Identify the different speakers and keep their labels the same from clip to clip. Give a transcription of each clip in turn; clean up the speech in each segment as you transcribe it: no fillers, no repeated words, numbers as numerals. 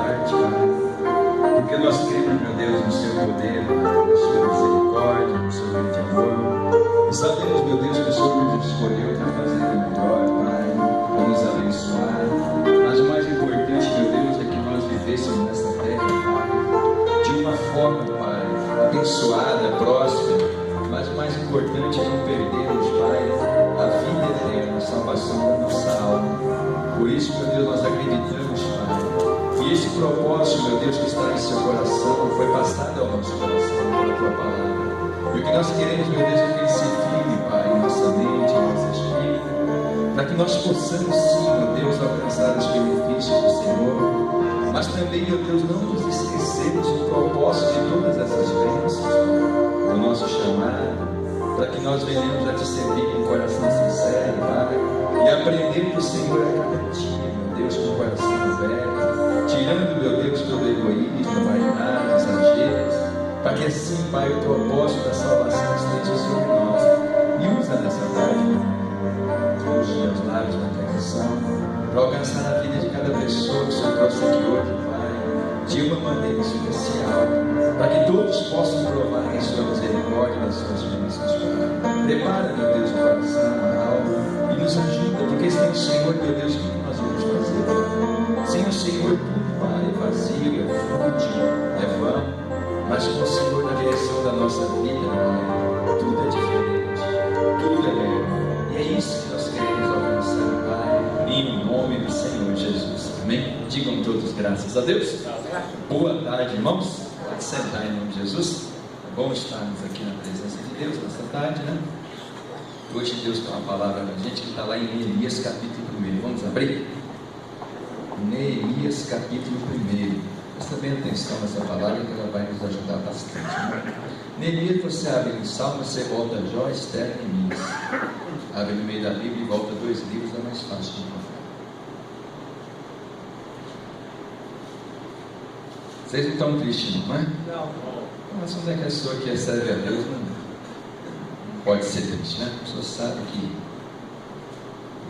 Speaker 1: parte, Pai, porque nós cremos, meu Deus, no seu poder, na sua misericórdia, no seu grande amor. E sabemos, meu Deus, que o Senhor nos escolheu para fazer o melhor, Pai, para nos abençoar. Mas o mais importante, meu Deus, é que nós vivêssemos nessa terra, Pai, de uma forma, Pai, abençoada, próspera. Mas o mais importante é não perdermos, Pai, a vida eterna, a salvação da nossa alma. Por isso, meu Deus, nós acreditamos, Pai, que esse propósito, meu Deus, que está em seu coração, foi passado ao nosso coração pela Tua palavra. E o que nós queremos, meu Deus, é que ele se firme, Pai, em nossa mente, em nosso espírito, para que nós possamos, sim, meu Deus, alcançar os benefícios do Senhor, mas também, meu Deus, não nos esquecermos do propósito de todas essas bênçãos, do nosso chamado, para que nós venhamos a te servir com um coração sincero, Pai, e aprender do Senhor a cada dia, meu Deus, com o coração aberto, tirando, meu Deus, todo egoísmo, vaidade, exageros, para que assim, Pai, o propósito da salvação esteja sobre nós. E usa nessa tarde os meus lábios na canção, para alcançar a vida de cada pessoa que o Senhor trouxe aqui hoje, Pai, de uma maneira especial, para que todos possam provar a sua misericórdia nas suas bênçãos, Pai. Prepara, meu Deus, o coração, a alma, e nos ajuda, porque sem o Senhor, meu Deus, o que nós vamos fazer? Sem o Senhor, tudo, Pai, é vazio, é fútil, é vão, mas com o Senhor na direção da nossa vida, Pai, tudo é diferente, tudo é melhor. E é isso que nós queremos alcançar, Pai, em nome do Senhor Jesus. Amém? Digam todos graças a Deus. Boa tarde, irmãos. Pode sentar em nome de Jesus. É bom estarmos aqui na presença de Deus nessa tarde, né? Hoje Deus tem uma palavra para a gente que está lá em Neemias capítulo 1. Vamos abrir? Neemias capítulo 1. Presta bem atenção nessa palavra que ela vai nos ajudar bastante, né? Neemias, você abre em Salmo, você volta a Jó, Esther e Neemias. Abre no meio da Bíblia e volta 2 livros, é mais fácil de encontrar. Vocês não estão tristes, não é? Não. Mas onde é que a pessoa que serve a Deus não pode ser triste, né? A pessoa sabe que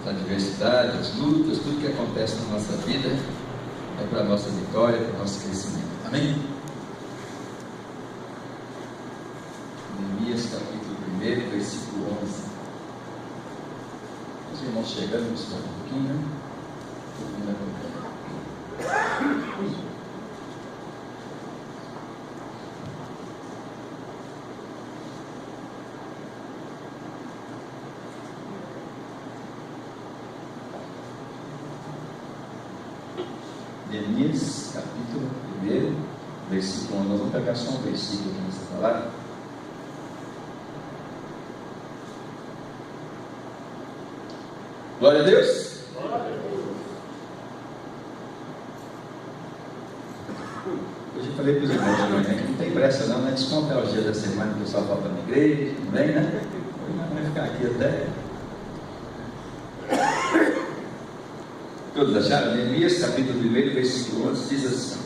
Speaker 1: as adversidades, as lutas, tudo que acontece na nossa vida é para a nossa vitória, para o nosso crescimento. Amém? Neemias capítulo 1, versículo 11. Os irmãos chegando, vamos esperar um pouquinho, né? Neemias, capítulo 1, versículo 11. Nós vamos pegar só um versículo aqui nessa palavra. Glória a Deus. Hoje eu falei para os irmãos de manhã que não tem pressa não, é descontar os dias da semana que o pessoal volta na igreja, não vem, né? Hoje vai ficar aqui até. Todos acharam? Neemias capítulo 1, versículo 11 diz assim: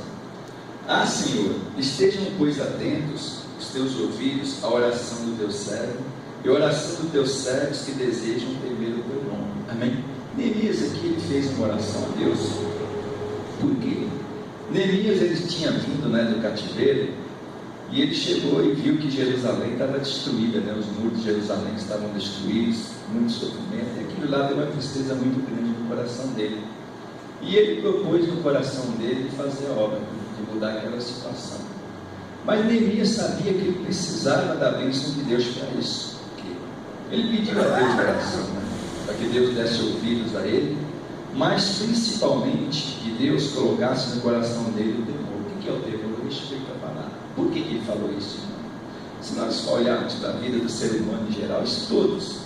Speaker 1: Ah, Senhor, estejam pois atentos os teus ouvidos à oração do teu servo e à oração dos teus servos que desejam temer o teu nome. Amém? Neemias aqui ele fez uma oração a Deus. Por quê? Neemias ele tinha vindo, né, do cativeiro, e ele chegou e viu que Jerusalém estava destruída, né? Os muros de Jerusalém estavam destruídos, muito sofrimento, e aquilo lá deu uma tristeza muito grande no coração dele. E ele propôs no coração dele de fazer a obra, de mudar aquela situação. Mas Neemias sabia que ele precisava da bênção de Deus para isso. Ele pediu a Deus de oração, né? Para que Deus desse ouvidos a ele, mas principalmente que Deus colocasse no coração dele o temor. O que é o temor? Eu explico a palavra. Por que ele falou isso, irmão? Se nós olharmos para a vida do ser humano em geral, isso todos,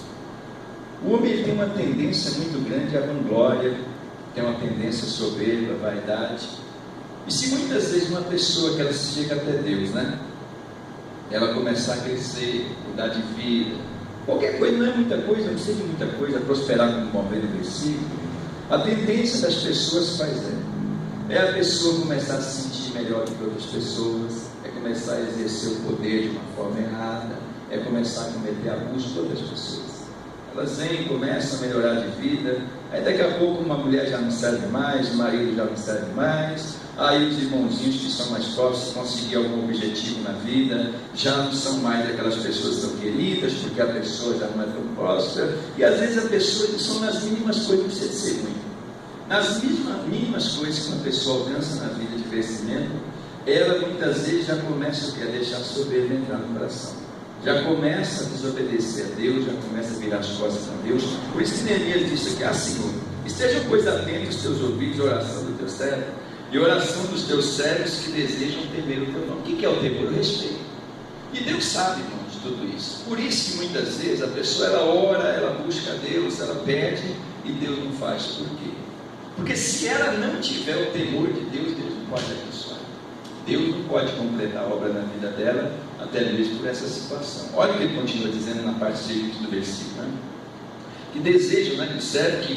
Speaker 1: o homem ele tem uma tendência muito grande à vanglória, tem uma tendência soberba, vaidade. E se muitas vezes uma pessoa que ela chega até Deus, né, ela começar a crescer, mudar de vida, qualquer coisa, não é muita coisa, não sei de muita coisa, prosperar como mover no versículo, a tendência das pessoas faz é a pessoa começar a se sentir melhor do que outras pessoas, é começar a exercer o poder de uma forma errada, é começar a cometer abuso de outras pessoas. Elas vêm, começam a melhorar de vida, aí daqui a pouco uma mulher já não serve mais, o marido já não serve mais, Aí os irmãozinhos que são mais próximos conseguiram algum objetivo na vida, já não são mais aquelas pessoas tão queridas, porque a pessoa já não é tão próspera, e às vezes a pessoa são nas mínimas coisas que você ser ruim. Nas mínimas coisas que uma pessoa alcança na vida de crescimento, ela muitas vezes já começa a deixar a soberba entrar no coração, já começa a desobedecer a Deus, já começa a virar as costas a Deus. Por isso que Neemias disse aqui: Senhor, estejam, pois, atentos os teus ouvidos, a oração do teu servo, e a oração dos teus servos que desejam temer o teu nome. O que é o temor? O respeito. E Deus sabe, irmãos, de tudo isso. Por isso que muitas vezes a pessoa, ela ora, ela busca a Deus, ela pede, e Deus não faz. Por quê? Porque se ela não tiver o temor de Deus, Deus não pode abençoar. Deus não pode completar a obra na vida dela, até mesmo por essa situação. Olha o que ele continua dizendo na parte seguinte do versículo, né? Que desejam, né? Que serve,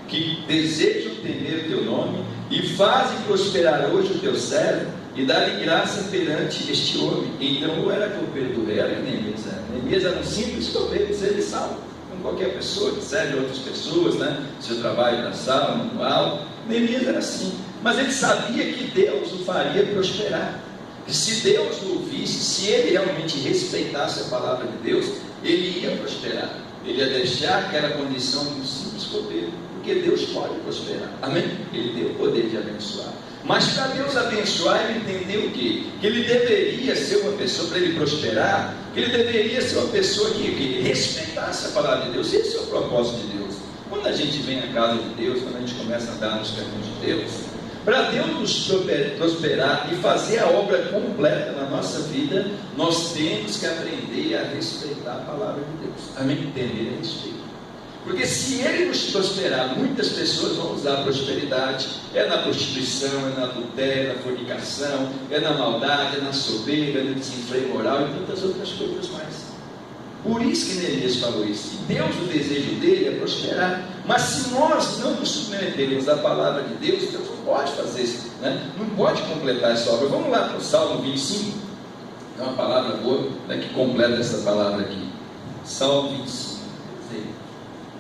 Speaker 1: que desejam temer o teu nome, e fazem prosperar hoje o teu servo, e dá-lhe graça perante este homem. Então, não era copeiro do rei, era Neemias. Neemias era um simples copeiro, serviçal, como qualquer pessoa que serve outras pessoas, né? Seu trabalho na sala, manual. Neemias era assim, mas ele sabia que Deus o faria prosperar, que se Deus o ouvisse, se ele realmente respeitasse a palavra de Deus, ele ia prosperar, ele ia deixar aquela condição de um simples copeiro, porque Deus pode prosperar, amém? Ele tem o poder de abençoar, mas para Deus abençoar, ele entendeu o quê? Que ele deveria ser uma pessoa, para ele prosperar, que ele deveria ser uma pessoa que respeitasse a palavra de Deus. Esse é o propósito de Deus. Quando a gente vem à casa de Deus, quando a gente começa a andar nos caminhos de Deus, para Deus nos prosperar e fazer a obra completa na nossa vida, nós temos que aprender a respeitar a palavra de Deus, amém? Entender a respeito. Porque se Ele nos prosperar, muitas pessoas vão usar a prosperidade, é na prostituição, é na adultério, na fornicação, é na maldade, é na soberba, é no desenfreio moral e tantas outras coisas mais. Por isso que Neemias falou isso. E Deus, o desejo dele é prosperar. Mas se nós não nos submetermos à palavra de Deus, Deus não pode fazer isso, né? Não pode completar essa obra. Vamos lá para o Salmo 25. É uma palavra boa, né, que completa essa palavra aqui. Salmo 25.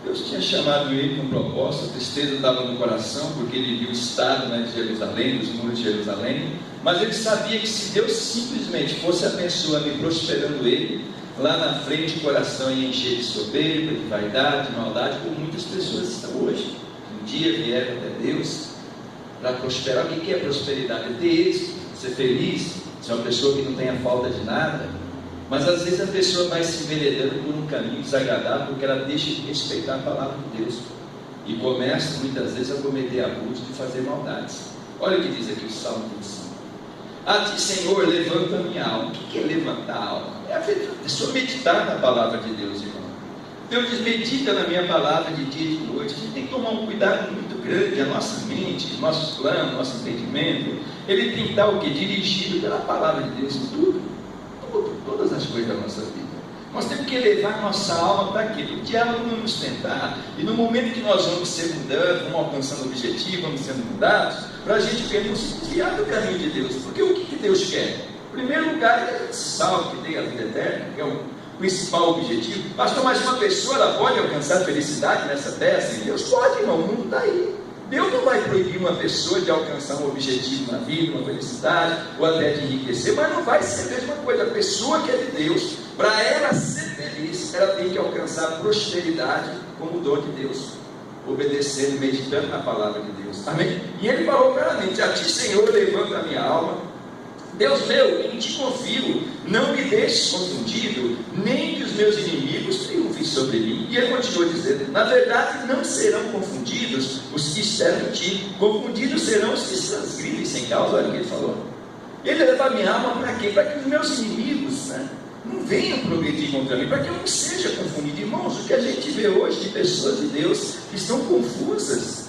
Speaker 1: Deus tinha chamado ele com propósito, a tristeza estava no coração, porque ele viu o estado, né, de Jerusalém, dos muros de Jerusalém. Mas ele sabia que se Deus simplesmente fosse abençoando e prosperando ele, lá na frente o coração ia encher de soberba, de vaidade, de maldade, como muitas pessoas estão hoje. Um dia vieram até Deus para prosperar. O que é prosperidade? É ter êxito, ser feliz, ser uma pessoa que não tenha falta de nada. Mas às vezes a pessoa vai se enveredando por um caminho desagradável, porque ela deixa de respeitar a palavra de Deus e começa muitas vezes a cometer abusos, de fazer maldades. Olha o que diz aqui o Salmo 25. A ti, Senhor, levanta a minha alma. O que é levantar a alma? É a pessoa meditar na palavra de Deus, irmão. Deus diz: medita na minha palavra de dia e de noite. A gente tem que tomar um cuidado muito grande. A nossa mente, nossos planos, nosso entendimento, ele tem que estar o quê? Dirigido pela palavra de Deus em tudo, todas as coisas da nossa vida. Nós temos que levar nossa alma para quê? Para o diabo não nos tentar. E no momento que nós vamos ser mudando, vamos alcançando o objetivo, vamos sendo mudados, para a gente não se desviar do caminho de Deus. Porque o que Deus quer? Em primeiro lugar, é que a gente se salve, que tenha a vida eterna, que é o principal objetivo. Pastor, mas uma pessoa, ela pode alcançar felicidade nessa terra sem Deus? Pode, irmão, o mundo está aí. Deus não vai proibir uma pessoa de alcançar um objetivo na vida, uma felicidade, ou até de enriquecer, mas não vai ser a mesma coisa. A pessoa que é de Deus, para ela ser feliz, ela tem que alcançar a prosperidade como dom de Deus, obedecendo, meditando na palavra de Deus, amém? E ele falou claramente: a ti, Senhor, levanta a minha alma. Deus meu, em ti confio, não me deixes confundido, nem que os meus inimigos triunfem sobre mim. E ele continua dizendo: na verdade não serão confundidos os que esperam em ti, confundidos serão os que se transgridem sem causa. Olha o que ele falou. Ele leva a minha alma para quê? Para que os meus inimigos, né, não venham progredir contra mim, para que eu não seja confundido. Irmãos, o que a gente vê hoje de pessoas de Deus que estão confusas,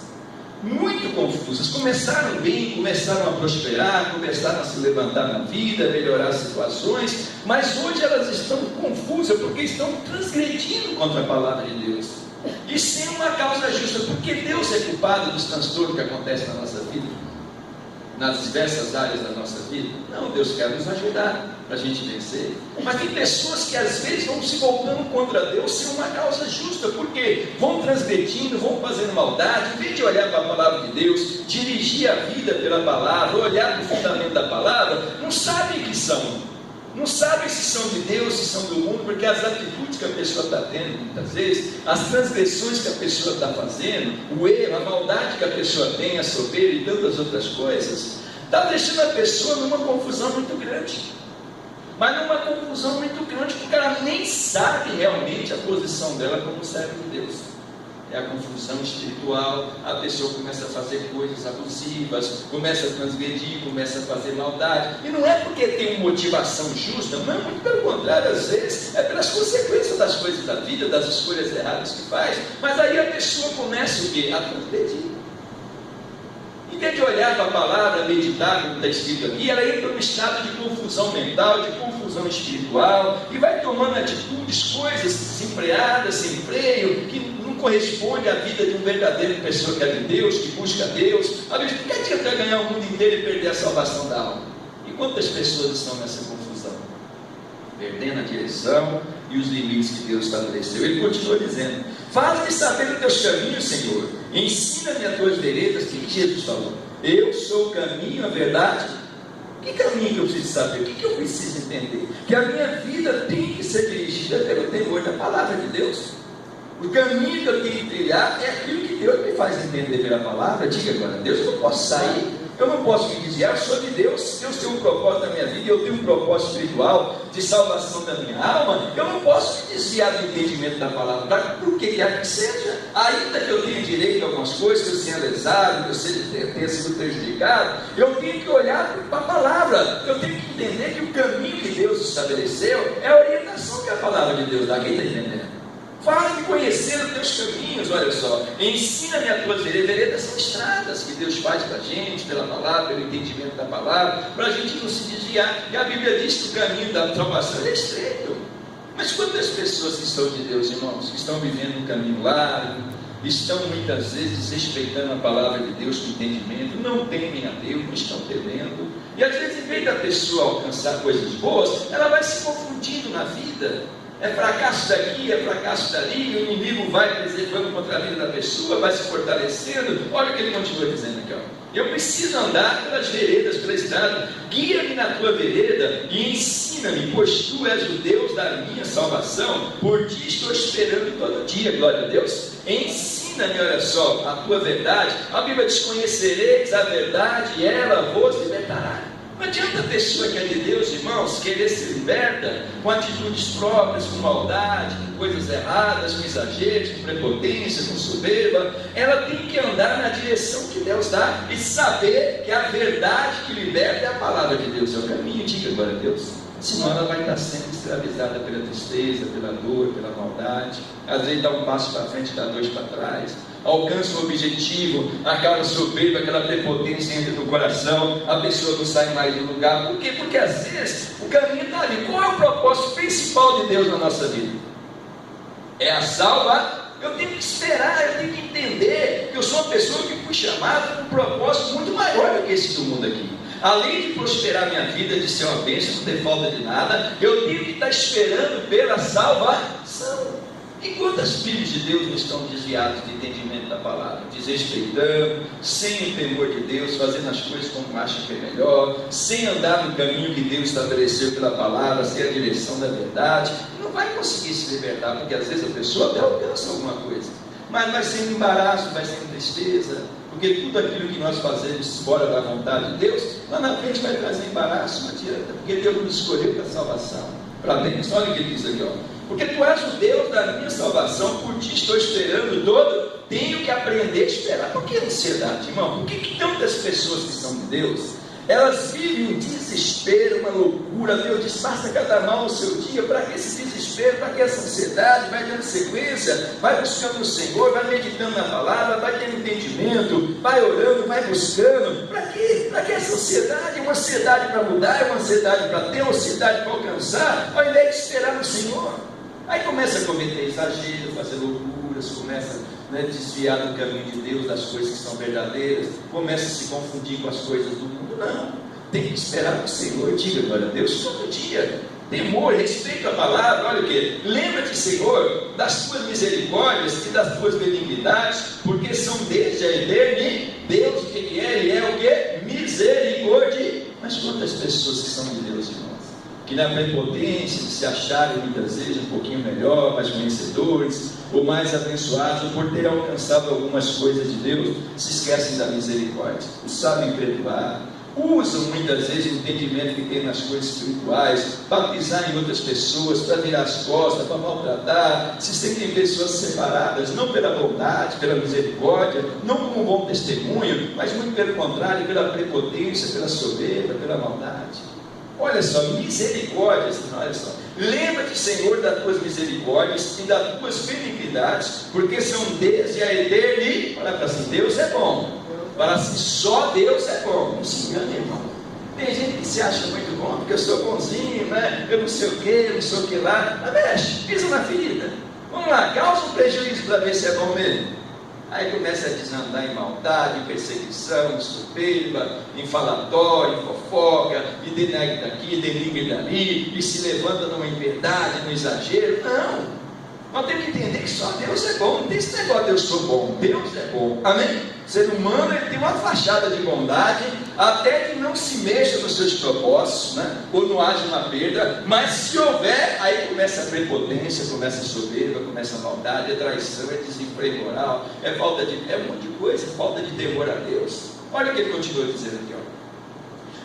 Speaker 1: muito confusas, começaram bem, começaram a prosperar, começaram a se levantar na vida, melhorar as situações, mas hoje elas estão confusas porque estão transgredindo contra a palavra de Deus, e sem uma causa justa, porque Deus é culpado dos transtornos que acontecem na nossa vida. nas diversas áreas da nossa vida? Não, Deus quer nos ajudar para a gente vencer. Mas tem pessoas que às vezes vão se voltando contra Deus sem uma causa justa, porque vão transgredindo, vão fazendo maldade, em vez de olhar para a palavra de Deus, dirigir a vida pela palavra, olhar para o fundamento da palavra, não sabem que são. Não sabem se são de Deus, se são do mundo, porque as atitudes que a pessoa está tendo, muitas vezes, as transgressões que a pessoa está fazendo, o erro, a maldade que a pessoa tem, a soberba e tantas outras coisas, está deixando a pessoa numa confusão muito grande. Mas numa confusão muito grande, porque ela nem sabe realmente a posição dela como servo de Deus. É a confusão espiritual, a pessoa começa a fazer coisas abusivas, começa a transgredir, começa a fazer maldade, e não é porque tem uma motivação justa, não, muito pelo contrário, às vezes é pelas consequências das coisas da vida, das escolhas erradas que faz, mas aí a pessoa começa o quê? A transgredir. Em vez de olhar para a palavra, meditar, como está escrito aqui, ela entra num estado de confusão mental, de confusão espiritual, e vai tomando atitudes, coisas desempreadas, sem freio, que não corresponde à vida de um verdadeiro pessoa que é de Deus, que busca Deus. A Bíblia, por que adianta ganhar o mundo inteiro e perder a salvação da alma? E quantas pessoas estão nessa confusão? Perdendo a direção e os limites que Deus estabeleceu. Ele continua dizendo: faz-me saber os teus caminhos, Senhor, ensina-me as tuas veredas. O que Jesus falou? Eu sou o caminho, a verdade. Que caminho que eu preciso saber? O que eu preciso entender? Que a minha vida tem que ser dirigida pelo temor da palavra de Deus. O caminho que eu tenho que trilhar é aquilo que Deus me faz entender pela palavra. Diga agora: Deus, eu não posso sair, eu não posso me desviar, eu sou de Deus. Deus tem um propósito na minha vida, eu tenho um propósito espiritual de salvação da minha alma. Eu não posso me desviar do entendimento da palavra, por que quer que seja, ainda que eu tenha direito a algumas coisas, que eu seja lesado, que eu tenha sido prejudicado, eu tenho que olhar para a palavra, eu tenho que entender que o caminho que Deus estabeleceu é a orientação que a palavra de Deus dá. Quem está entendendo? Faz-me conhecer os teus caminhos, olha só, ensina-me as tuas veredas. Veredas são estradas que Deus faz para a gente, pela palavra, pelo entendimento da palavra, para a gente não se desviar. E a Bíblia diz que o caminho da salvação é estreito. Mas quantas pessoas que são de Deus, irmãos, que estão vivendo um caminho largo, estão muitas vezes respeitando a palavra de Deus com entendimento, não temem a Deus, não estão temendo, e às vezes, em vez da pessoa alcançar coisas boas, ela vai se confundindo na vida. É fracasso daqui, é fracasso dali, o inimigo vai preservando contra a vida da pessoa, vai se fortalecendo. Olha o que ele continua dizendo aqui, ó. Eu preciso andar pelas veredas, pela estrada, guia-me na tua vereda e ensina-me, pois tu és o Deus da minha salvação, por ti estou esperando todo dia. Glória a Deus. Ensina-me, olha só, a tua verdade. A Bíblia diz: conhecereis a verdade e ela vos libertará. Não adianta a pessoa que é de Deus, irmãos, querer se liberta com atitudes próprias, com maldade, com coisas erradas, com exageros, com prepotência, com soberba. Ela tem que andar na direção que Deus dá e saber que a verdade que liberta é a palavra de Deus, é o caminho. Diga glória a Deus. Senão ela vai estar sendo escravizada pela tristeza, pela dor, pela maldade. Às vezes dá um passo para frente, dá dois para trás. Alcança o objetivo, aquela soberba, aquela prepotência entra no coração, a pessoa não sai mais do lugar. Por quê? Porque às vezes o caminho está ali. Qual é o propósito principal de Deus na nossa vida? É a salva. Eu tenho que esperar, eu tenho que entender que eu sou uma pessoa que fui chamada com um propósito muito maior do que esse do mundo aqui. Além de prosperar minha vida, de ser uma bênção, não ter falta de nada, eu tenho que estar esperando pela salvação. E quantas filhos de Deus não estão desviados de entendimento da palavra, desrespeitando, sem o temor de Deus, fazendo as coisas como acham que é melhor, sem andar no caminho que Deus estabeleceu pela palavra, sem a direção da verdade? Não vai conseguir se libertar, porque às vezes a pessoa até alcança alguma coisa, mas vai sendo embaraço, vai sendo tristeza, porque tudo aquilo que nós fazemos fora da vontade de Deus, lá na frente vai trazer embaraço, não adianta, porque Deus nos escolheu para a salvação, para bênção. Olha o que ele diz aqui, ó. Porque tu és o Deus da minha salvação, por ti estou esperando todo, tenho que aprender a esperar. Por que ansiedade, irmão? Por que tantas pessoas que são de Deus, elas vivem um desespero, uma loucura? Deus diz: faça cada mal no seu dia. Para que esse desespero, para que essa ansiedade? Vai dando sequência, vai buscando o Senhor, vai meditando na palavra, vai tendo entendimento, vai orando, vai buscando. Para quê? Para que essa ansiedade? Uma ansiedade para mudar, uma ansiedade para ter, uma ansiedade para alcançar, ao invés de esperar no Senhor. Aí começa a cometer exagero, fazer loucuras, começa né, desviar do caminho de Deus, das coisas que são verdadeiras, começa a se confundir com as coisas do mundo. Não, tem que esperar o Senhor. Diga glória a Deus todo dia. Temor, respeito à palavra. Olha o que? Lembra-te, Senhor, das tuas misericórdias e das tuas benignidades, porque são desde a eternidade. Deus, o que é? Ele é o que? Misericórdia. Mas quantas pessoas que são de Deus, irmãos, que na prepotência de se acharem muitas vezes um pouquinho melhor, mais conhecedores, ou mais abençoados, ou por ter alcançado algumas coisas de Deus, se esquecem da misericórdia, não sabem perdoar, usam muitas vezes o entendimento que tem nas coisas espirituais para pisar em outras pessoas, para virar as costas, para maltratar, se sentem pessoas separadas, não pela bondade, pela misericórdia, não como um bom testemunho, mas muito pelo contrário, pela prepotência, pela soberba, pela maldade. Olha só, misericórdia, olha só. Lembra-te, Senhor, das tuas misericórdias e das tuas benignidades, porque são desde a eternidade. Olha para assim, Deus é bom. Para si só Deus é bom. Não se engane, irmão. Tem gente que se acha muito bom, porque eu sou bonzinho, né? Eu não sei o que, não sei o que lá. Mas mexe, pisa na ferida. Vamos lá, causa um prejuízo para ver se é bom mesmo. Aí começa a desandar em maldade, em perseguição, em soberba, em falatório, em fofoca, e denega daqui, denigre dali, e se levanta numa impiedade, no exagero. Não! Nós temos que entender que só Deus é bom. Não tem esse negócio de eu sou bom. Deus é bom. Amém? O ser humano, ele tem uma fachada de bondade, até que não se mexa nos seus propósitos, né? Ou não haja uma perda. Mas se houver, aí começa a prepotência, começa a soberba, começa a maldade, é traição, é desemprego moral, é falta de, é um monte de coisa, é falta de temor a Deus. Olha o que ele continua dizendo aqui, ó.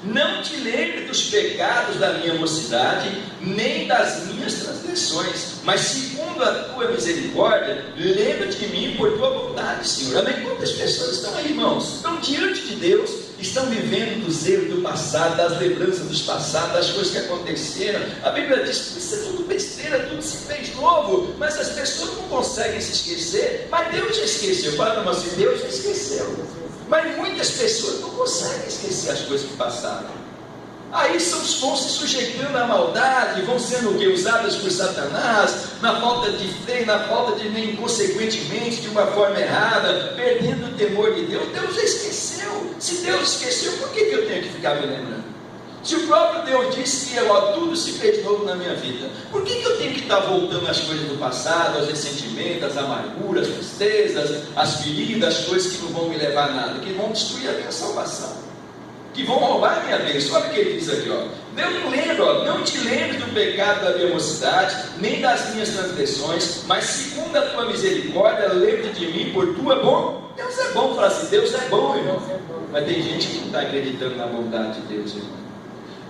Speaker 1: Não te lembre dos pecados da minha mocidade, nem das minhas transgressões, mas segundo a tua misericórdia, lembra-te de mim por tua bondade, Senhor. Amém? Quantas pessoas estão aí, irmãos? Estão diante de Deus, estão vivendo dos erros do passado, das lembranças dos passados, das coisas que aconteceram. A Bíblia diz que isso é tudo besteira, tudo se fez novo, mas as pessoas não conseguem se esquecer. Mas Deus já esqueceu. Fala para você, Deus já esqueceu. Mas muitas pessoas não conseguem esquecer as coisas que passaram. Aí vão se sujeitando à maldade, vão sendo usadas por Satanás, na falta de fé, na falta de nem inconsequentemente, de uma forma errada, perdendo o temor de Deus. Deus já esqueceu. Se Deus esqueceu, por que eu tenho que ficar me lembrando? Se o próprio Deus disse que tudo se fez novo na minha vida, por que eu tenho que estar voltando às coisas do passado, aos ressentimentos, às amarguras, às tristezas, às feridas, as coisas que não vão me levar a nada, que vão destruir a minha salvação, que vão roubar a minha bênção? Olha o que ele diz aqui, ó. Deus não lembra, ó, não te lembre do pecado da minha mocidade, nem das minhas transgressões, mas segundo a tua misericórdia, lembre de mim por tua bondade. Deus é bom, fala assim, Deus é bom, irmão. Mas tem gente que não está acreditando na bondade de Deus, irmão.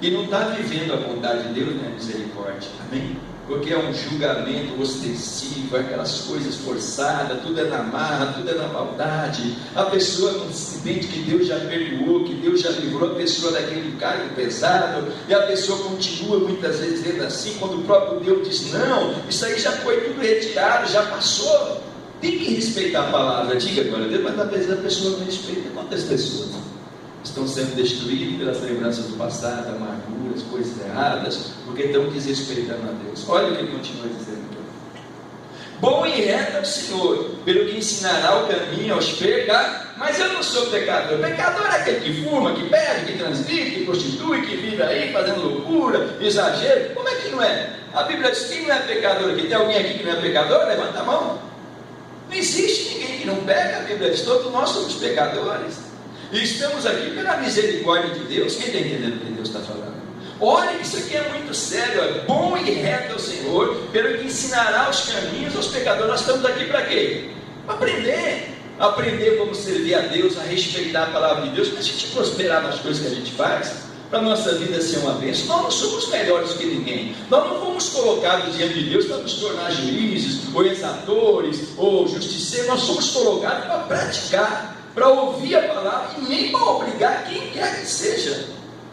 Speaker 1: E não está vivendo a bondade de Deus, nem a misericórdia, amém? Porque é um julgamento ostensivo, aquelas coisas forçadas, tudo é na marra, tudo é na maldade. A pessoa não se entende que Deus já perdoou, que Deus já livrou a pessoa daquele cargo pesado, e a pessoa continua muitas vezes dentro assim, quando o próprio Deus diz, não, isso aí já foi tudo retirado, já passou. Tem que respeitar a palavra, diga agora, Deus, mas às vezes a pessoa não respeita. Quantas pessoas estão sendo destruídas pelas lembranças do passado, amarguras, coisas erradas, porque estão desrespeitando a Deus? Olha o que ele continua dizendo. Bom e reto é o Senhor, pelo que ensinará o caminho aos pecadores. Mas eu não sou pecador. Pecador é aquele que fuma, que bebe, que transgride, que prostitui, que vive aí fazendo loucura, exagero. Como é que não é? A Bíblia diz, quem não é pecador aqui? Tem alguém aqui que não é pecador? Levanta a mão. Não existe ninguém que não peca. A Bíblia diz, todos nós somos pecadores. E estamos aqui pela misericórdia de Deus. Quem está entendendo o que Deus está falando? Olha, isso aqui é muito sério. É bom e reto ao Senhor, pelo que ensinará os caminhos aos pecadores. Nós estamos aqui para quê? Para aprender. Aprender como servir a Deus, a respeitar a palavra de Deus, para a gente prosperar nas coisas que a gente faz, para a nossa vida ser uma bênção. Nós não somos melhores que ninguém. Nós não fomos colocados diante de Deus para nos tornar juízes, ou exatores, ou justiceiros. Nós somos colocados para praticar, para ouvir a palavra, e nem para obrigar quem quer que seja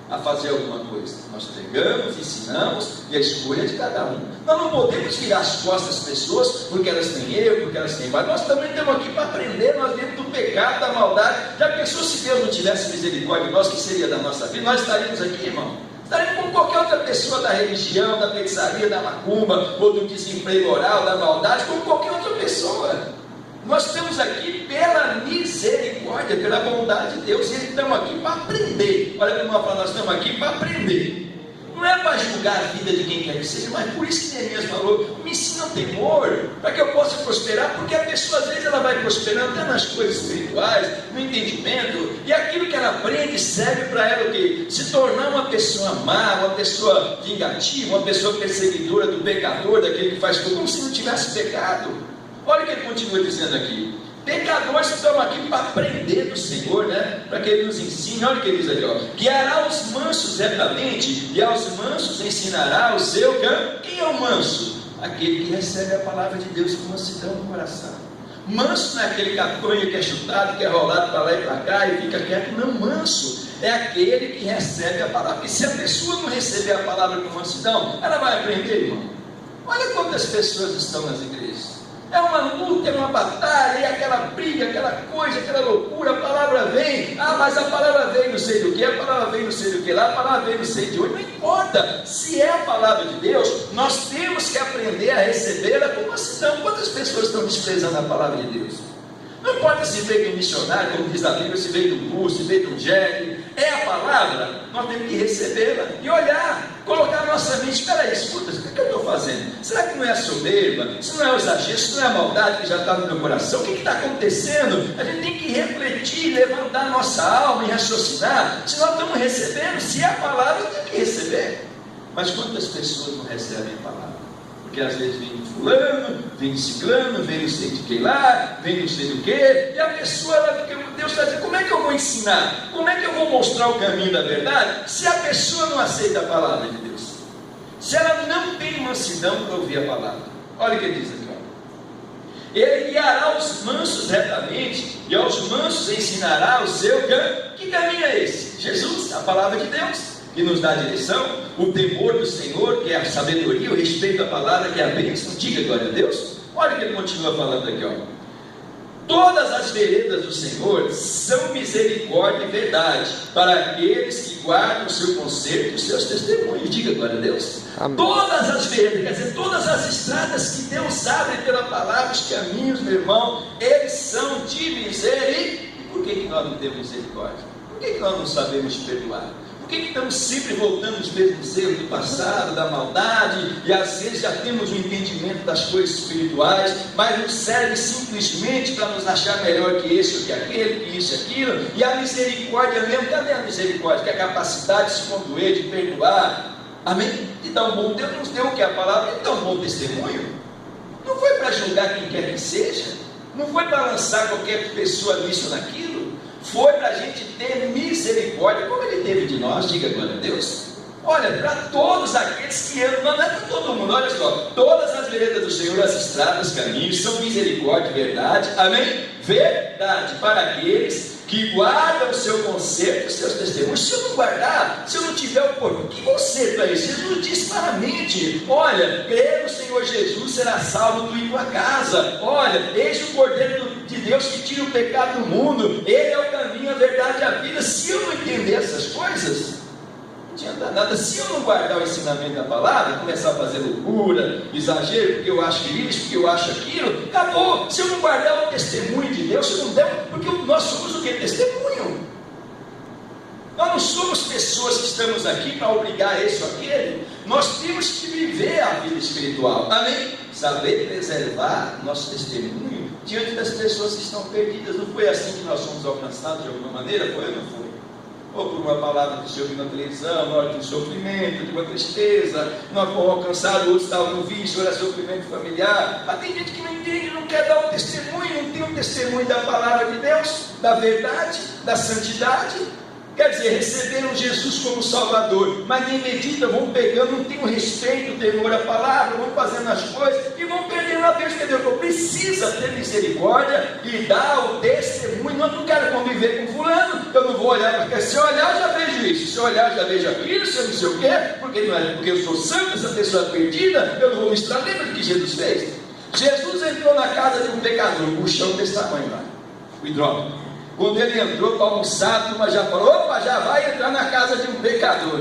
Speaker 1: a fazer alguma coisa. Nós pregamos, ensinamos, e a escolha é de cada um. Nós não podemos virar as costas às pessoas porque elas têm erro, porque elas têm falha. Nós também estamos aqui para aprender, nós dentro do pecado, da maldade. Já pensou se Deus não tivesse misericórdia de nós, o que seria da nossa vida? Nós estaríamos aqui, irmão. Estaríamos como qualquer outra pessoa da religião, da feitiçaria, da macumba, ou do desemprego moral, da maldade, como qualquer outra pessoa. Nós estamos aqui pela misericórdia, pela bondade de Deus, e estamos aqui para aprender. Olha como eu falo, nós estamos aqui para aprender. Não é para julgar a vida de quem quer que seja, mas por isso que Neemias falou, me ensina o temor, para que eu possa prosperar, porque a pessoa às vezes ela vai prosperando até nas coisas espirituais, no entendimento, e aquilo que ela aprende serve para ela o quê? Se tornar uma pessoa má, uma pessoa vingativa, uma pessoa perseguidora do pecador, daquele que faz tudo, como se não tivesse pecado. Olha o que ele continua dizendo aqui. Pecadores estão aqui para aprender do Senhor, né? Para que Ele nos ensine. Olha o que ele diz aqui, ó. Guiará os mansos retamente, e aos mansos ensinará o seu caminho. Quem é o manso? Aquele que recebe a palavra de Deus com mansidão no coração. Manso não é aquele capanho que é chutado, que é rolado para lá e para cá e fica quieto. Não, manso é aquele que recebe a palavra. Porque se a pessoa não receber a palavra com mansidão, ela vai aprender, irmão. Olha quantas pessoas estão nas igrejas. É uma luta, é uma batalha, é aquela briga, aquela coisa, aquela loucura. A palavra vem, mas a palavra vem não sei do que, a palavra vem não sei do que lá, a palavra vem não sei de onde. Não importa, se é a palavra de Deus, nós temos que aprender a recebê-la com mansidão. Quantas pessoas estão desprezando a palavra de Deus? Não importa se veio de um missionário, como diz a Bíblia, se veio do curso, se veio de um jegue, é a palavra, nós temos que recebê-la e olhar, colocar na nossa mente, espera aí, escuta, o que eu estou fazendo? Será que não é a soberba? Isso não é o exagero? Isso não é a maldade que já está no meu coração? O que está acontecendo? A gente tem que refletir, levantar a nossa alma e raciocinar, se nós estamos recebendo, se é a palavra, eu tenho que receber. Mas quantas pessoas não recebem a palavra? Porque às vezes vem fulano, vem ciclano, vem não sei de que lá, vem não sei do que, e a pessoa, Deus está dizendo, como é que eu vou ensinar? Como é que eu vou mostrar o caminho da verdade, se a pessoa não aceita a palavra de Deus? Se ela não tem mansidão para ouvir a palavra. Olha o que ele diz aqui, ó. Ele guiará os mansos retamente, e aos mansos ensinará o seu caminho. Que caminho é esse? Jesus, a palavra de Deus, que nos dá a direção, o temor do Senhor, que é a sabedoria, o respeito à palavra, que é a bênção. Diga glória a Deus. Olha o que ele continua falando aqui, ó. Todas as veredas do Senhor são misericórdia e verdade para aqueles que guardam o seu conserto e os seus testemunhos. Diga glória a Deus. Amém. Todas as veredas, quer dizer, todas as estradas que Deus abre pela palavra, os caminhos, meu irmão, eles são de misericórdia. E por que nós não temos misericórdia? Por que nós não sabemos perdoar? Por que estamos sempre voltando aos mesmos erros do passado, da maldade, e às vezes já temos o entendimento das coisas espirituais, mas nos serve simplesmente para nos achar melhor que esse ou que aquele, que isso e aquilo, e a misericórdia mesmo, cadê a misericórdia? Que é a capacidade de se condoer, de perdoar, amém? De dar um bom, Deus nos deu o que? A palavra, de dar um bom testemunho. Não foi para julgar quem quer que seja, não foi para lançar qualquer pessoa nisso ou naquilo, foi para a gente ter misericórdia, como Ele teve de nós, diga glória a Deus. Olha, para todos aqueles que andam, não é para todo mundo, olha só, todas as veredas do Senhor, as estradas, caminhos, são misericórdia e verdade, amém? Verdade, para aqueles que guardam o seu conserto, os seus testemunhos. Se eu não guardar, se eu não tiver o corpo, que conserto é esse? Jesus diz claramente, olha, crê no Senhor Jesus, será salvo tu e tua casa. Olha, eis o Cordeiro de Deus que tira o pecado do mundo, Ele é o caminho, a verdade e a vida. Se eu não entender essas coisas, não adianta nada. Se eu não guardar o ensinamento da palavra, começar a fazer loucura, exagero, porque eu acho isso, porque eu acho aquilo, acabou. Se eu não guardar o testemunho de Deus, se eu não der, porque nós somos o que? Testemunho. Nós não somos pessoas que estamos aqui para obrigar esse ou aquele. Nós temos que viver a vida espiritual, amém? Saber preservar nosso testemunho diante das pessoas que estão perdidas. Não foi assim que nós fomos alcançados de alguma maneira? Foi ou não foi? Ou por uma palavra que se ouviu na televisão, na hora de um sofrimento, de uma tristeza, nós fomos alcançados, outros estavam no vício, era sofrimento familiar. Mas tem gente que não entende, não quer dar um testemunho, não tem um testemunho da palavra de Deus, da verdade, da santidade. Quer dizer, receberam Jesus como Salvador, mas nem medita, vão pegando, não tem o respeito, o temor à palavra, vão fazendo as coisas e vão perdendo a Deus, que Deus precisa ter misericórdia e dar o testemunho. Eu não quero conviver com fulano, eu não vou olhar, porque se eu olhar eu já vejo isso, se eu olhar eu já vejo aquilo, se eu não sei o quê, porque não é porque eu sou santo, essa pessoa é perdida, eu não vou mostrar. Lembra do que Jesus fez? Jesus entrou na casa de um pecador, um chão desse tamanho lá, o hidrômetro. Quando ele entrou para almoçar, a turma já falou, opa, já vai entrar na casa de um pecador.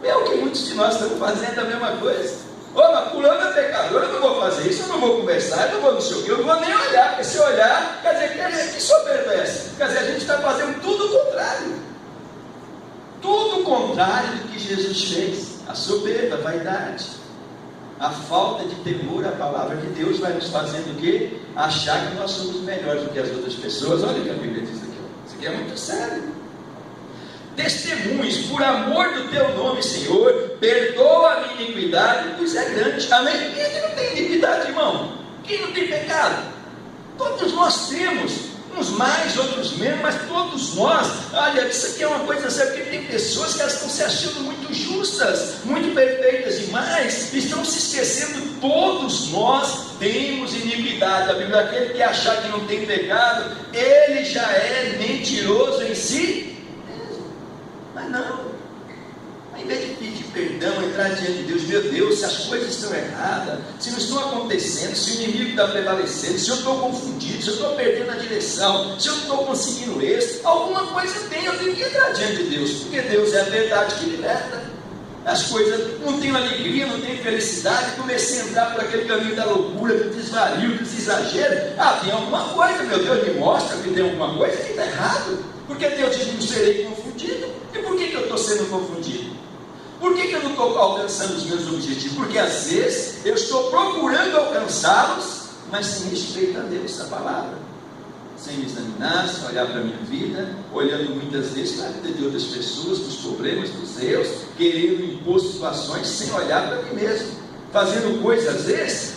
Speaker 1: É o que muitos de nós estamos fazendo, a mesma coisa. Mas fulano é pecador, eu não vou fazer isso, eu não vou conversar, eu não vou não sei o que, eu não vou nem olhar, porque se olhar, quer dizer que soberbece. Quer dizer, a gente está fazendo tudo o contrário. Tudo o contrário do que Jesus fez. A soberba, a vaidade, a falta de temor à palavra de Deus vai nos fazendo o quê? Achar que nós somos melhores do que as outras pessoas. Olha o que a Bíblia diz aqui. Isso aqui é muito sério. Testemunhos, por amor do teu nome, Senhor, perdoa a minha iniquidade, pois é grande. Amém? Quem é que não tem iniquidade, irmão? Quem não tem pecado? Todos nós temos. Uns mais, outros menos, mas todos nós. Olha, isso aqui é uma coisa séria, porque tem pessoas que elas estão se achando muito justas, muito perfeitas demais, estão se esquecendo. Todos nós temos iniquidade. A Bíblia, aquele que achar que não tem pecado, ele já é mentiroso em si mesmo. Mas não. Ao invés de pedir perdão, entrar diante de Deus, meu Deus, se as coisas estão erradas, se não estão acontecendo, se o inimigo está prevalecendo, se eu estou confundido, se eu estou perdendo a direção, se eu não estou conseguindo isso, alguma coisa tem, eu tenho que entrar diante de Deus, porque Deus é a verdade que liberta. As coisas, não tenho alegria, não tenho felicidade, comecei a entrar por aquele caminho da loucura, do desvario, dos exageros. Tem alguma coisa, meu Deus, me mostra que tem alguma coisa que está errado, porque Deus diz que não serei confundido. E por que eu estou sendo confundido? Por que eu não estou alcançando os meus objetivos? Porque às vezes eu estou procurando alcançá-los, mas sem respeito a Deus, a palavra, sem me examinar, sem olhar para a minha vida, olhando muitas vezes para a vida de outras pessoas, dos problemas, dos erros, querendo impor situações sem olhar para mim mesmo, fazendo coisas, às vezes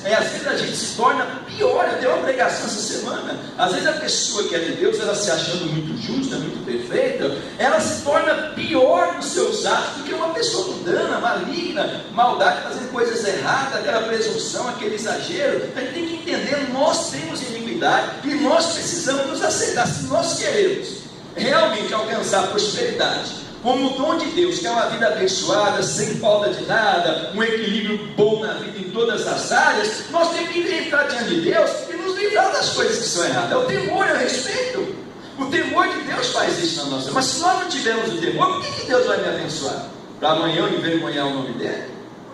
Speaker 1: a gente se torna pior. Eu dei uma pregação essa semana. Às vezes a pessoa que é de Deus, ela se achando muito justa, muito perfeita, ela se torna pior nos seus atos do que uma pessoa mundana, maligna, maldade, fazendo coisas erradas, aquela presunção, aquele exagero. A gente tem que entender, nós temos iniquidade e nós precisamos nos aceitar. Se nós queremos realmente alcançar prosperidade como o dom de Deus, que é uma vida abençoada, sem falta de nada, um equilíbrio bom na vida em todas as áreas, nós temos que entrar diante de Deus e nos livrar das coisas que são erradas. É o temor, é o respeito. O temor de Deus faz isso na nossa vida. Mas se nós não tivermos o temor, por que Deus vai me abençoar? Para amanhã eu envergonhar o nome dele?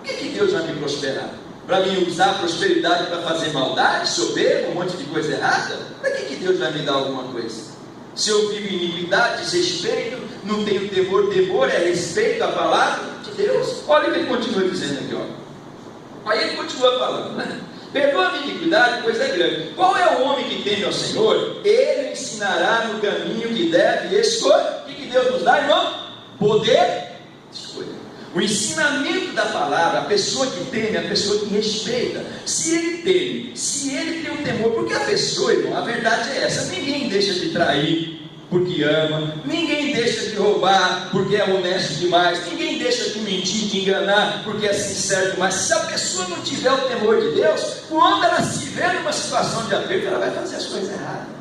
Speaker 1: Por que Deus vai me prosperar? Para mim usar a prosperidade para fazer maldade, soberba, um monte de coisa errada? Para que Deus vai me dar alguma coisa? Se eu vivo em iniquidade, desrespeito, não tenho temor, temor é respeito à palavra de Deus. Olha o que ele continua dizendo aqui, ó. Aí ele continua falando, né? Perdoa a minha iniquidade, pois é grande. Qual é o homem que teme ao Senhor? Ele ensinará no caminho que deve escolher. O que Deus nos dá, irmão? Poder de escolha. O ensinamento da palavra, a pessoa que teme, a pessoa que respeita. Se ele teme, se ele tem um temor, porque a pessoa, irmão, a verdade é essa: ninguém deixa de trair porque ama, ninguém deixa de roubar porque é honesto demais, ninguém deixa de mentir, de enganar porque é sincero demais. Se a pessoa não tiver o temor de Deus, quando ela se vê numa situação de aperto, ela vai fazer as coisas erradas.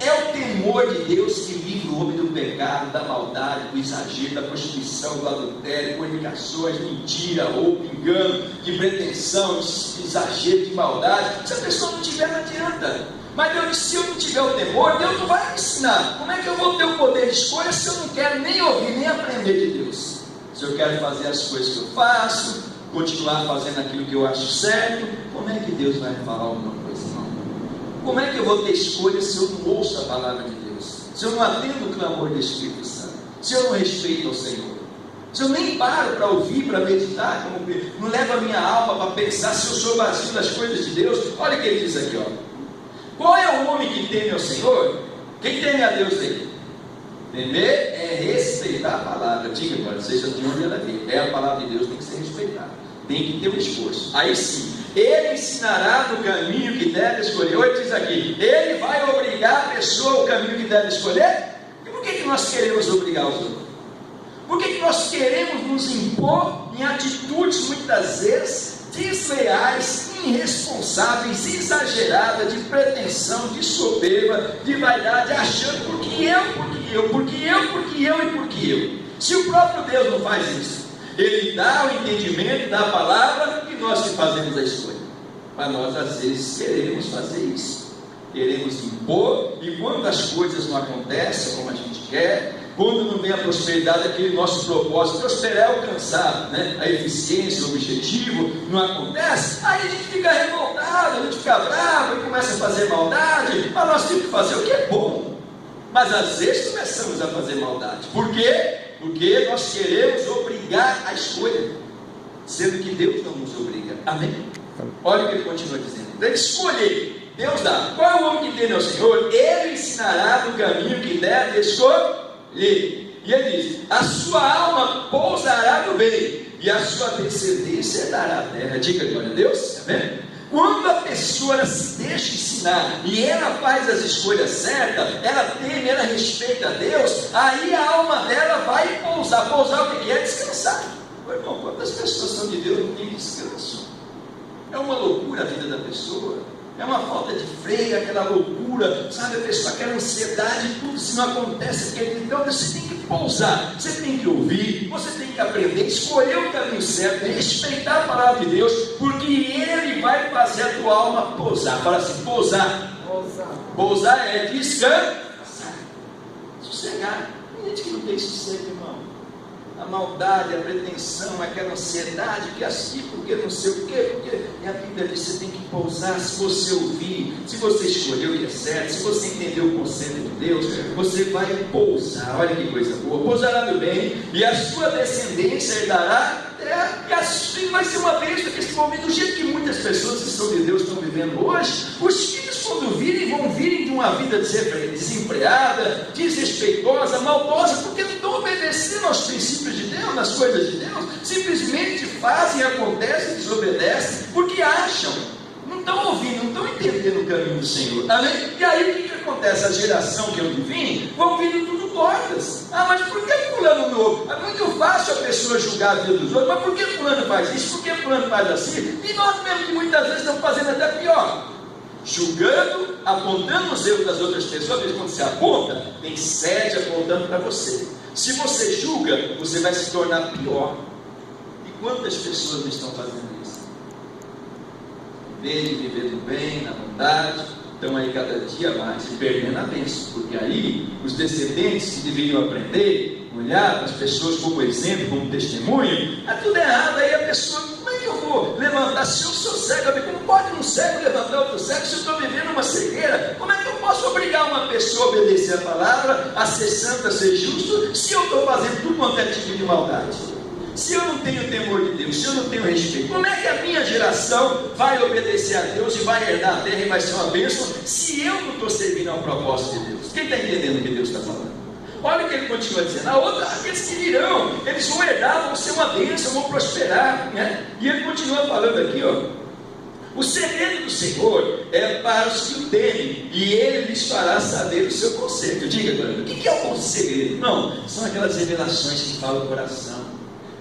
Speaker 1: É o temor de Deus que livra o homem do pecado, da maldade, do exagero, da prostituição, do adultério, comunicações, mentira, roubo, engano, de pretensão, de exagero, de maldade. Se a pessoa não tiver, não adianta. Mas Deus disse: se eu não tiver o temor, Deus não vai me ensinar. Como é que eu vou ter o poder de escolha se eu não quero nem ouvir, nem aprender de Deus? Se eu quero fazer as coisas que eu faço, continuar fazendo aquilo que eu acho certo, como é que Deus vai me falar alguma coisa? Não. Como é que eu vou ter escolha se eu não ouço a palavra de Deus? Se eu não atendo o clamor do Espírito Santo? Se eu não respeito ao Senhor? Se eu nem paro para ouvir, para meditar, não levo a minha alma para pensar, se eu sou vazio das coisas de Deus? Olha o que ele diz aqui, ó. Qual é o homem que teme ao Senhor? Quem teme a Deus dele? Temer é respeitar a palavra. Diga, agora, seja de onde ela veio. É a palavra de Deus, tem que ser respeitada. Tem que ter um esforço. Aí sim, ele ensinará no caminho que deve escolher. Olha, diz aqui, ele vai obrigar a pessoa ao caminho que deve escolher? E por que nós queremos obrigar os outros? Por que nós queremos nos impor em atitudes muitas vezes desleais, irresponsáveis, exageradas, de pretensão, de soberba, de vaidade, achando porque eu. Se o próprio Deus não faz isso, Ele dá o entendimento da palavra e nós que fazemos a escolha. Mas nós às vezes queremos fazer isso, queremos impor, e quando as coisas não acontecem como a gente quer, Quando não vem a prosperidade, aquele nosso propósito, prosperar é alcançar, né, a eficiência, o objetivo, não acontece, aí a gente fica revoltado, a gente fica bravo, e começa a fazer maldade, mas nós temos que fazer o que é bom. Mas às vezes começamos a fazer maldade. Por quê? Porque nós queremos obrigar a escolha, sendo que Deus não nos obriga. Amém? Olha o que ele continua dizendo. Ele escolher. Deus dá. Qual é o homem que teme ao Senhor? Ele ensinará no caminho que deve escolher. E ele diz: a sua alma pousará no bem, e a sua descendência dará a terra. Diga glória a Deus. Está vendo? Quando a pessoa ela se deixa ensinar e ela faz as escolhas certas, ela teme, ela respeita a Deus, aí a alma dela vai pousar. Pousar o que é? Descansar. Meu irmão, quantas pessoas são de Deus não têm descanso? É uma loucura a vida da pessoa. É uma falta de freio, aquela loucura, sabe, a pessoa, aquela ansiedade, tudo se não acontece, porque então você tem que pousar, você tem que ouvir, você tem que aprender, escolher o caminho certo, respeitar a palavra de Deus, porque Ele vai fazer a tua alma pousar. Fala assim, pousar. Pousar é descansar, sossegar. Tem gente que não tem sossego, irmão. A maldade, a pretensão, aquela ansiedade, que assim, porque não sei o quê, porque... E a Bíblia diz que você tem que pousar, se você ouvir, se você escolher o que é certo, se você entender o conselho de Deus, você vai pousar. Olha que coisa boa. Pousará no bem, e a sua descendência herdará terra, e assim vai ser uma bênção que esse momento, do jeito que muitas pessoas que são de Deus estão vivendo hoje, os filhos quando virem, vão virem de uma vida desempregada, desrespeitosa, maldosa, porque não estão obedecendo aos princípios de Deus, nas coisas de Deus, simplesmente fazem, acontecem, desobedecem, porque acham, não estão ouvindo, não estão entendendo o caminho do Senhor. Amém? E aí o que acontece? A geração que eu vim, vão vindo tudo tortas. Ah, mas por que fulano novo? É muito fácil a pessoa julgar a vida dos outros, mas por que fulano faz isso? Por que fulano faz assim? E nós mesmo que muitas vezes estamos fazendo até pior, julgando, apontando os erros das outras pessoas. Porque quando você aponta, tem 7 apontando para você. Se você julga, você vai se tornar pior. E quantas pessoas estão fazendo isso? Vivendo bem, na bondade, estão aí cada dia mais e perdendo a bênção, porque aí os descendentes que deveriam aprender, olhar para as pessoas como exemplo, como testemunho, é tudo errado. Aí a pessoa, como é que eu vou levantar? Se eu sou cego, como pode um cego levantar outro cego? Se eu estou vivendo uma cegueira, como é que eu posso obrigar uma pessoa a obedecer a palavra, a ser santo, a ser justo, se eu estou fazendo tudo quanto é tipo de maldade? Se eu não tenho temor de Deus, se eu não tenho respeito, como é que a minha geração vai obedecer a Deus e vai herdar a terra e vai ser uma bênção, se eu não estou servindo ao propósito de Deus? Quem está entendendo o que Deus está falando? Olha o que ele continua dizendo. Aqueles que virão, eles vão herdar, vão ser uma bênção, vão prosperar, né? E ele continua falando aqui, ó: o segredo do Senhor é para os que o temem, e Ele lhes fará saber o seu conselho. Diga agora, o que é o segredo? Não, são aquelas revelações que falam o coração,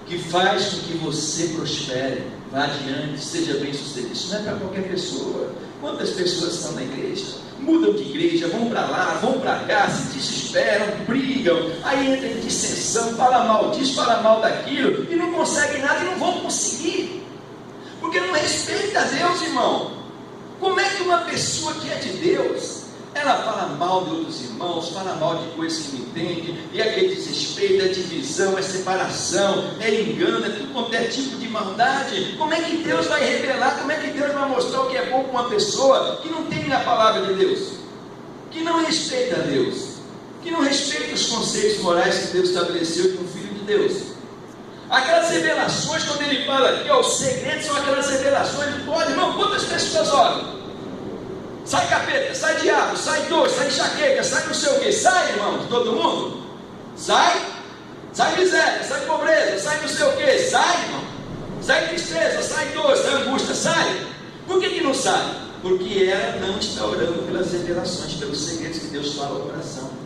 Speaker 1: que faz com que você prospere, vá adiante, seja bem sucedido. Isso não é para qualquer pessoa. Quantas pessoas estão na igreja, mudam de igreja, vão para lá, vão para cá, se desesperam, brigam, aí entra em dissensão, fala mal disso, fala mal daquilo, e não conseguem nada, e não vão conseguir, porque não respeita a Deus, irmão. Como é que uma pessoa que é de Deus, ela fala mal de outros irmãos, fala mal de coisas que não entende, e aquele desrespeito, é divisão, é separação, é engano, é tudo quanto é tipo de maldade? Como é que Deus vai revelar, como é que Deus vai mostrar o que é bom para uma pessoa que não tem a palavra de Deus, que não respeita a Deus, que não respeita os conceitos morais que Deus estabeleceu para um filho de Deus? Aquelas revelações, quando ele fala aqui, ó, os segredos são aquelas revelações. Olha, irmão, quantas pessoas olham? Sai capeta, sai diabo, sai dor, sai enxaqueca, sai não sei o que, sai, irmão, de todo mundo, sai miséria, sai pobreza, sai não sei o que, sai, irmão, sai tristeza, sai dor, sai angústia, sai. Por que não sai? Porque ela não está orando pelas revelações, pelos segredos que Deus fala ao coração.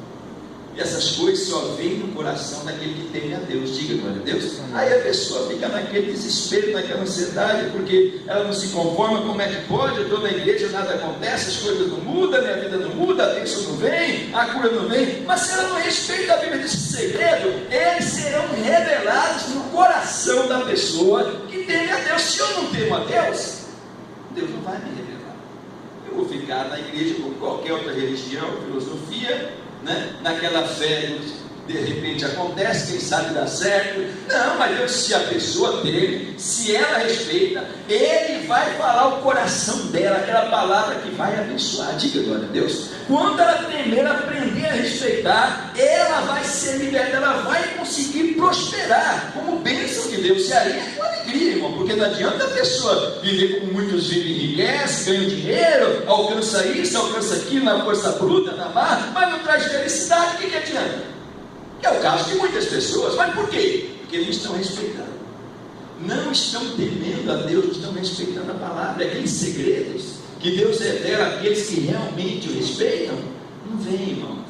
Speaker 1: E essas coisas só vêm no coração daquele que teme a Deus. Diga glória a Deus. Aí a pessoa fica naquele desespero, naquela ansiedade, porque ela não se conforma. Como é que pode? Eu estou na igreja, nada acontece, as coisas não mudam, minha vida não muda, a bênção não vem, a cura não vem. Mas se ela não respeita a Bíblia desse segredo, eles serão revelados no coração da pessoa que teme a Deus. Se eu não temo a Deus, Deus não vai me revelar. Eu vou ficar na igreja como qualquer outra religião, filosofia, né? Naquela fé de repente acontece, quem sabe dá certo. Não, mas Deus, se a pessoa dele, se ela respeita, Ele vai falar o coração dela, aquela palavra que vai abençoar. Diga glória a Deus. Quando ela primeiro aprender a respeitar, ela vai ser liberta, ela vai conseguir prosperar como bênção de Deus. E aí é com alegria, irmão, porque não adianta a pessoa viver com muitos vivos, enriquece, ganha dinheiro, alcança isso, alcança aquilo, na força bruta, na marra, mas não traz felicidade. O que adianta? É o caso de muitas pessoas. Mas por quê? Porque eles estão respeitando, não estão temendo a Deus, não estão respeitando a palavra. Aqueles segredos que Deus revela àqueles que realmente o respeitam, não vem, irmãos.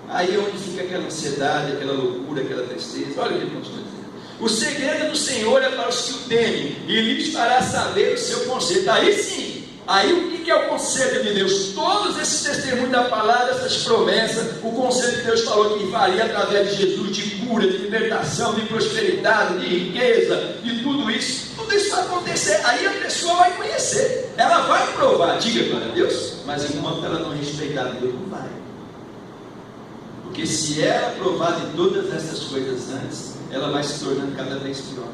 Speaker 1: Aí é onde fica aquela ansiedade, aquela loucura, aquela tristeza. Olha o que ele continua dizendo: o segredo do Senhor é para os que o temem, e lhes fará saber o seu conselho. Aí sim. Aí o que é o conselho de Deus? Todos esses testemunhos da palavra, essas promessas, o conselho de Deus falou que faria através de Jesus, de cura, de libertação, de prosperidade, de riqueza, de tudo isso vai acontecer. Aí a pessoa vai conhecer, ela vai provar. Diga glória a Deus. Mas enquanto ela não respeitar Deus, não vai. Porque se ela provar de todas essas coisas antes, ela vai se tornando cada vez pior.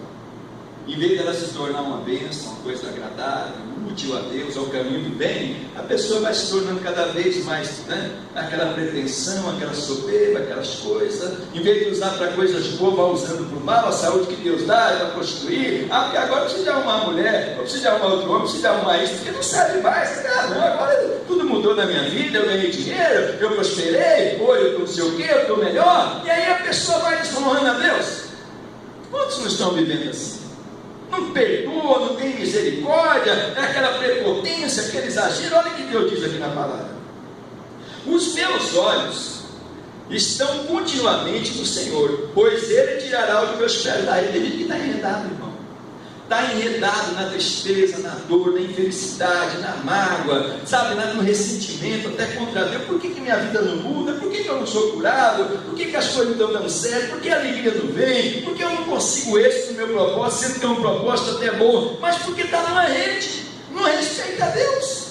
Speaker 1: Em vez dela se tornar uma bênção, uma coisa agradável, útil a Deus, ao caminho do bem, a pessoa vai se tornando cada vez mais, aquela pretensão, aquela soberba, aquelas coisas. Em vez de usar para coisas boas, vai usando para o mal. A saúde que Deus dá é para construir. Porque agora eu preciso de arrumar uma mulher, eu preciso de arrumar outro homem, eu preciso de arrumar isso, porque não serve mais. Não, agora tudo mudou na minha vida, eu ganhei dinheiro, eu prosperei, eu estou não sei o que, eu estou melhor. E aí a pessoa vai desonrando a Deus. Quantos não estão vivendo assim? Não perdoa, não tem misericórdia, é aquela prepotência, aquele exagero. Olha o que Deus diz aqui na palavra: os meus olhos estão continuamente no Senhor, pois Ele tirará os meus pés da rede. Ele que está enredado, irmão. Está enredado na tristeza, na dor, na infelicidade, na mágoa, sabe, no ressentimento, até contra Deus. Por que minha vida não muda? Por que eu não sou curado? Por que as coisas não estão dando certo? Por que a alegria não vem? Por que eu não consigo êxito no meu propósito, sendo que é um propósito até bom? Mas porque está numa rede, não respeita a Deus.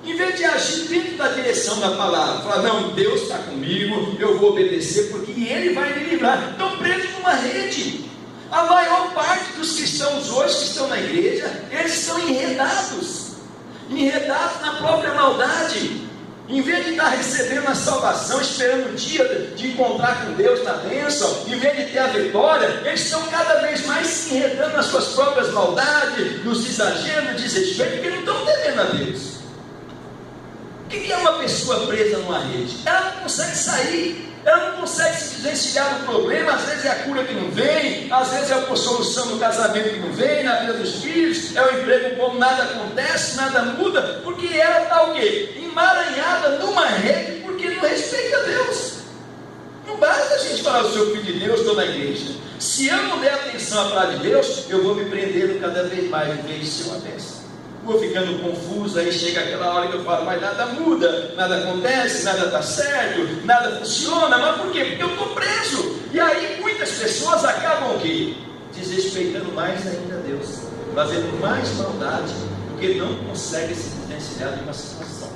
Speaker 1: Em vez de agir dentro da direção da palavra, falar: não, Deus está comigo, eu vou obedecer, porque Ele vai me livrar. Estão presos numa rede. A maior parte dos cristãos hoje que estão na igreja, eles estão enredados na própria maldade. Em vez de estar recebendo a salvação, esperando o dia de encontrar com Deus na bênção, em vez de ter a vitória, eles estão cada vez mais se enredando nas suas próprias maldades, nos exageros, no desrespeito, porque não estão temendo a Deus. O que é uma pessoa presa numa rede? Ela não consegue sair. Ela não consegue se desvencilhar do problema. Às vezes é a cura que não vem, às vezes é a solução no casamento que não vem, na vida dos filhos, é o emprego bom, nada acontece, nada muda, porque ela está o quê? Emaranhada numa rede, porque não respeita Deus. Não basta a gente falar: o seu filho de Deus, estou na igreja. Se eu não der atenção à palavra de Deus, eu vou me prendendo cada vez mais, em vez de ser uma bênção. Vou ficando confuso, aí chega aquela hora que eu falo: mas nada muda, nada acontece, nada está certo, nada funciona. Mas por quê? Porque eu estou preso. E aí muitas pessoas acabam o quê? Desrespeitando mais ainda a Deus, fazendo mais maldade, porque não conseguem se desvencilhar de uma situação,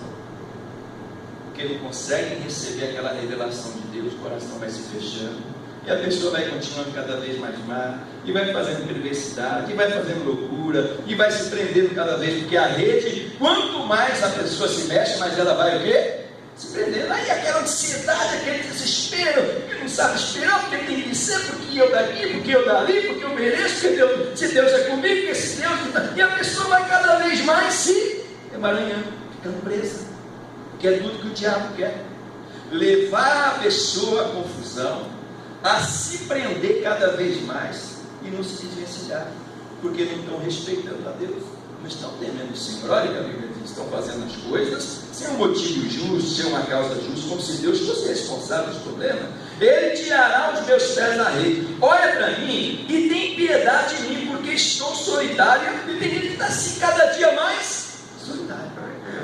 Speaker 1: porque não conseguem receber aquela revelação de Deus. O coração vai se fechando, e a pessoa vai continuando cada vez mais má, e vai fazendo perversidade, e vai fazendo loucura, e vai se prendendo cada vez, porque a rede, quanto mais a pessoa se mexe, mais ela vai o quê? Se prendendo. Aí aquela ansiedade, aquele desespero, que não sabe esperar, porque tem que ser, porque eu daqui, porque eu dali, porque eu mereço, porque Deus, se Deus é comigo, porque se Deus... E a pessoa vai cada vez mais se emaranhando, ficando presa, que é tudo que o diabo quer. Levar a pessoa à confusão, a se prender cada vez mais e não se desvencilhar, porque não estão respeitando a Deus, não estão temendo o Senhor. Olha que a Bíblia diz: estão fazendo as coisas sem um motivo justo, sem uma causa justa, como se Deus fosse responsável dos problemas. Ele tirará os meus pés da rede. Olha para mim e tem piedade de mim, porque estou solitário. E tem gente que está assim cada dia mais solitário,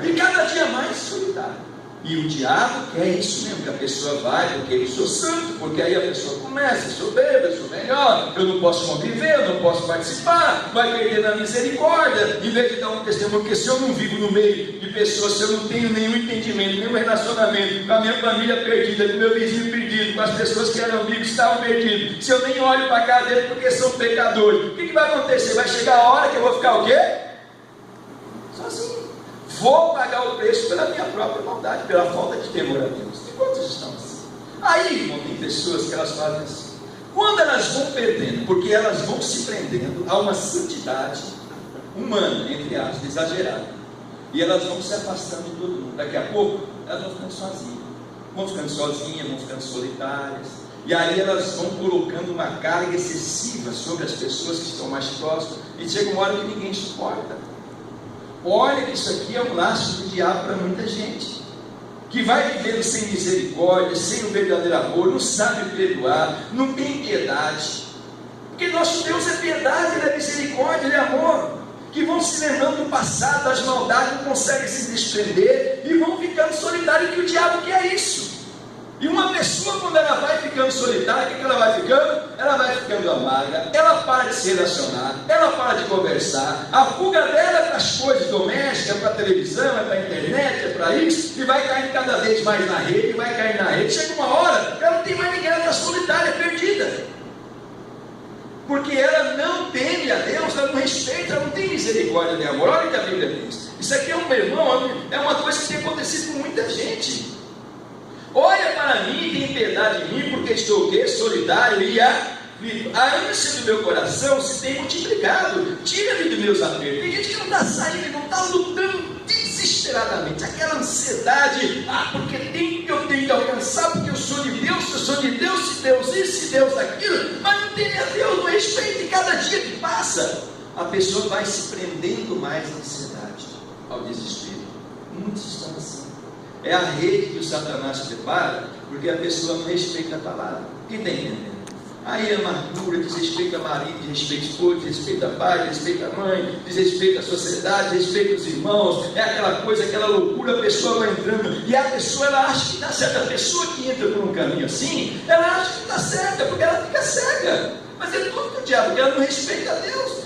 Speaker 1: e cada dia mais solitário. E o diabo quer isso mesmo, que a pessoa vai, porque eu sou santo, porque aí a pessoa começa, eu sou bêbado, eu sou melhor, eu não posso conviver, eu não posso participar, vai perder na misericórdia, em vez de dar um testemunho, porque se eu não vivo no meio de pessoas, se eu não tenho nenhum entendimento, nenhum relacionamento, com a minha família perdida, com o meu vizinho perdido, com as pessoas que eram amigos que estavam perdidos, se eu nem olho para a cara deles porque são pecadores, o que vai acontecer? Vai chegar a hora que eu vou ficar o quê? Sozinho. Vou pagar o preço pela minha própria maldade, pela falta de temor a Deus. Tem quantos estão assim? Aí, irmão, tem pessoas que elas fazem assim. Quando elas vão perdendo, porque elas vão se prendendo a uma santidade humana, entre aspas, exagerada, e elas vão se afastando de todo mundo. Daqui a pouco, elas vão ficando sozinhas, vão ficando solitárias. E aí elas vão colocando uma carga excessiva sobre as pessoas que estão mais próximas, e chega uma hora que ninguém suporta. Olha que isso aqui é um laço do diabo para muita gente, que vai vivendo sem misericórdia, sem o verdadeiro amor, não sabe perdoar, não tem piedade, porque nosso Deus é piedade, Ele é misericórdia, Ele é amor, que vão se lembrando do passado, das maldades, não conseguem se desprender, e vão ficando solitários, que o diabo quer isso. E uma pessoa, quando ela vai ficando solitária, o que ela vai ficando? Ela vai ficando amarga, ela para de se relacionar, ela para de conversar, a fuga dela é para as coisas domésticas, é para a televisão, é para a internet, é para isso, e vai cair cada vez mais na rede, vai cair na rede. Chega uma hora, ela não tem mais ninguém, ela está solitária, perdida. Porque ela não teme a Deus, ela não respeita, ela não tem misericórdia nem amor. Olha o que a Bíblia diz. Isso aqui é um irmão, é uma coisa que tem acontecido com muita gente. Olha para mim, tem piedade de mim, porque estou o quê? Solitário e aflito. A ânsia do meu coração se tem multiplicado. Tira-me dos meus apertos. Tem gente que não está saindo, não está lutando desesperadamente. Aquela ansiedade, porque eu tenho que alcançar, porque eu sou de Deus, se Deus isso, se Deus aquilo, mas não tem a Deus, não respeita, e cada dia que passa, a pessoa vai se prendendo mais à ansiedade, ao desespero. Muitos estão assim. É a rede que o Satanás prepara, porque a pessoa não respeita a palavra. Quem está entendendo? Aí a amargura, desrespeita marido, desrespeita esposa, desrespeita pai, desrespeita mãe, desrespeita a sociedade, desrespeita os irmãos. É aquela coisa, aquela loucura, a pessoa vai entrando, e a pessoa ela acha que está certa. A pessoa que entra por um caminho assim, ela acha que está certa, porque ela fica cega. Mas é tudo do diabo, porque ela não respeita a Deus.